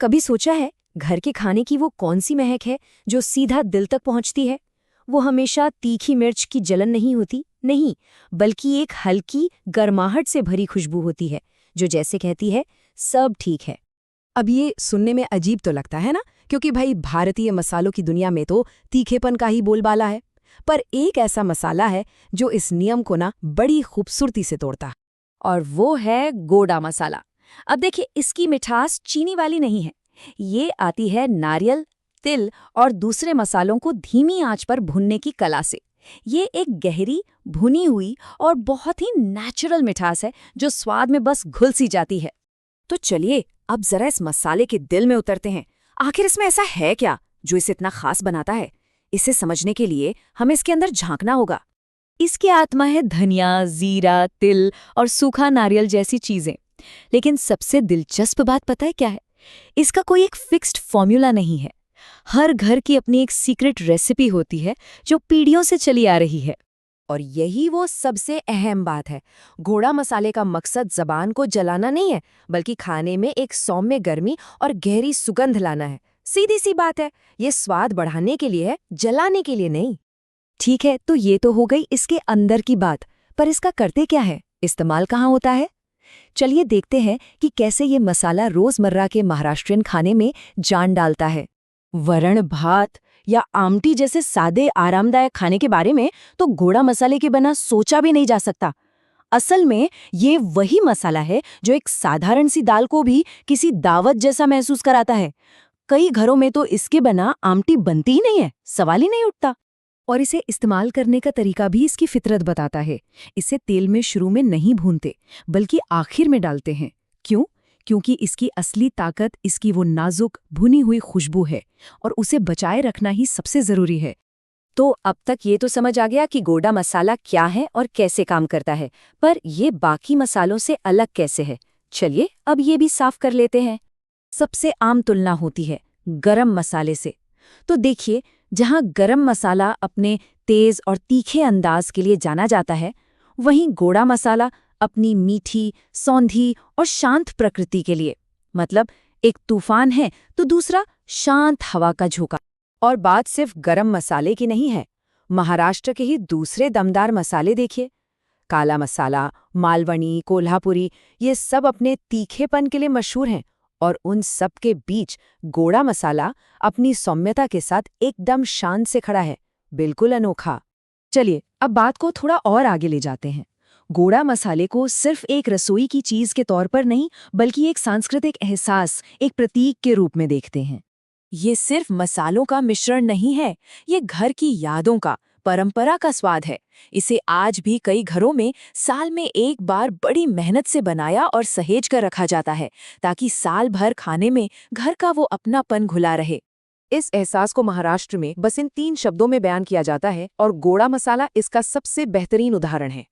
कभी सोचा है घर के खाने की वो कौन सी महक है जो सीधा दिल तक पहुंचती है? वो हमेशा तीखी मिर्च की जलन नहीं होती, नहीं, बल्कि एक हल्की गर्माहट से भरी खुशबू होती है जो जैसे कहती है सब ठीक है। अब ये सुनने में अजीब तो लगता है ना, क्योंकि भाई भारतीय मसालों की दुनिया में तो तीखेपन का ही बोलबाला है। पर एक ऐसा मसाला है जो इस नियम को ना बड़ी खूबसूरती से तोड़ता। और वो है गोड़ा मसाला। अब देखिए, इसकी मिठास चीनी वाली नहीं है, ये आती है नारियल, तिल और दूसरे मसालों को धीमी आंच पर भुनने की कला से। ये एक गहरी, भुनी हुई और बहुत ही नेचुरल मिठास है जो स्वाद में बस घुल सी जाती है। तो चलिए अब जरा इस मसाले के दिल में उतरते हैं। आखिर इसमें ऐसा है क्या जो इसे इतना खास बनाता है? इसे समझने के लिए हमें इसके अंदर झांकना होगा। इसकी आत्मा है धनिया, जीरा, तिल और सूखा नारियल जैसी चीजें। लेकिन सबसे दिलचस्प बात पता है क्या है? इसका कोई एक फिक्स्ड फॉर्मूला नहीं है। हर घर की अपनी एक सीक्रेट रेसिपी होती है जो पीढ़ियों से चली आ रही है। और यही वो सबसे अहम बात है। घोड़ा मसाले का मकसद जबान को जलाना नहीं है, बल्कि खाने में एक सौम्य गर्मी और गहरी सुगंध लाना है। सीधी सी बात है, ये स्वाद बढ़ाने के लिए है, जलाने के लिए नहीं। ठीक है, तो ये तो हो गई इसके अंदर की बात, पर इसका करते क्या है, इस्तेमाल कहाँ होता है? चलिए देखते हैं कि कैसे ये मसाला रोजमर्रा के महाराष्ट्रियन खाने में जान डालता है। वरण भात या आमटी जैसे सादे आरामदायक खाने के बारे में तो घोड़ा मसाले के बिना सोचा भी नहीं जा सकता। असल में ये वही मसाला है जो एक साधारण सी दाल को भी किसी दावत जैसा महसूस कराता है। कई घरों में तो इसके बिना आमटी बनती ही नहीं है, सवाल ही नहीं उठता। और इसे इस्तेमाल करने का तरीका भी इसकी फितरत बताता है। इसे तेल में शुरू में नहीं भूनते, बल्कि आखिर में डालते हैं। क्यों? क्योंकि इसकी असली ताकत इसकी वो नाजुक भुनी हुई खुशबू है, और उसे बचाए रखना ही सबसे जरूरी है। तो अब तक ये तो समझ आ गया कि गोड़ा मसाला क्या है और कैसे काम करता है, पर ये बाकी मसालों से अलग कैसे है। चलिए अब ये भी साफ कर लेते हैं। सबसे आम तुलना होती है गरम मसाले से। तो देखिए, जहां गरम मसाला अपने तेज और तीखे अंदाज के लिए जाना जाता है, वहीं गोड़ा मसाला अपनी मीठी, सौंधी और शांत प्रकृति के लिए। मतलब एक तूफान है तो दूसरा शांत हवा का झोंका। और बात सिर्फ गरम मसाले की नहीं है। महाराष्ट्र के ही दूसरे दमदार मसाले देखिए। काला मसाला, मालवणी, कोल्हापुरी, ये सब अपने तीखेपन के लिए मशहूर हैं। और उन सब के बीच गोड़ा मसाला अपनी सौम्यता के साथ एकदम शान से खड़ा है, बिल्कुल अनोखा। चलिए अब बात को थोड़ा और आगे ले जाते हैं। गोड़ा मसाले को सिर्फ एक रसोई की चीज के तौर पर नहीं, बल्कि एक सांस्कृतिक एहसास, एक प्रतीक के रूप में देखते हैं। ये सिर्फ मसालों का मिश्रण नहीं है, ये घर की यादों का, परंपरा का स्वाद है। इसे आज भी कई घरों में साल में एक बार बड़ी मेहनत से बनाया और सहेज कर रखा जाता है, ताकि साल भर खाने में घर का वो अपनापन घुला रहे। इस एहसास को महाराष्ट्र में बस इन 3 शब्दों में बयान किया जाता है, और गोड़ा मसाला इसका सबसे बेहतरीन उदाहरण है।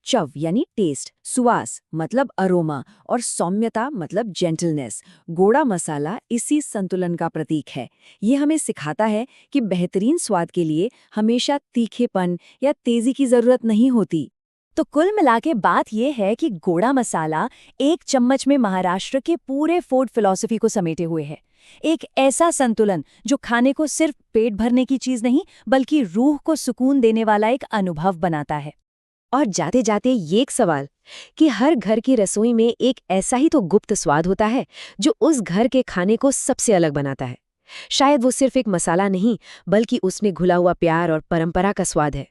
चव यानी टेस्ट, सुवास मतलब अरोमा, और सौम्यता मतलब जेंटलनेस। गोड़ा मसाला इसी संतुलन का प्रतीक है। ये हमें सिखाता है कि बेहतरीन स्वाद के लिए हमेशा तीखेपन या तेजी की जरूरत नहीं होती। तो कुल मिलाके बात यह है कि गोड़ा मसाला एक चम्मच में महाराष्ट्र के पूरे फूड फिलॉसफी को समेटे हुए है। एक ऐसा संतुलन जो खाने को सिर्फ पेट भरने की चीज नहीं, बल्कि रूह को सुकून देने वाला एक अनुभव बनाता है। और जाते जाते ये एक सवाल कि हर घर की रसोई में एक ऐसा ही तो गुप्त स्वाद होता है जो उस घर के खाने को सबसे अलग बनाता है। शायद वो सिर्फ एक मसाला नहीं, बल्कि उसमें घुला हुआ प्यार और परंपरा का स्वाद है।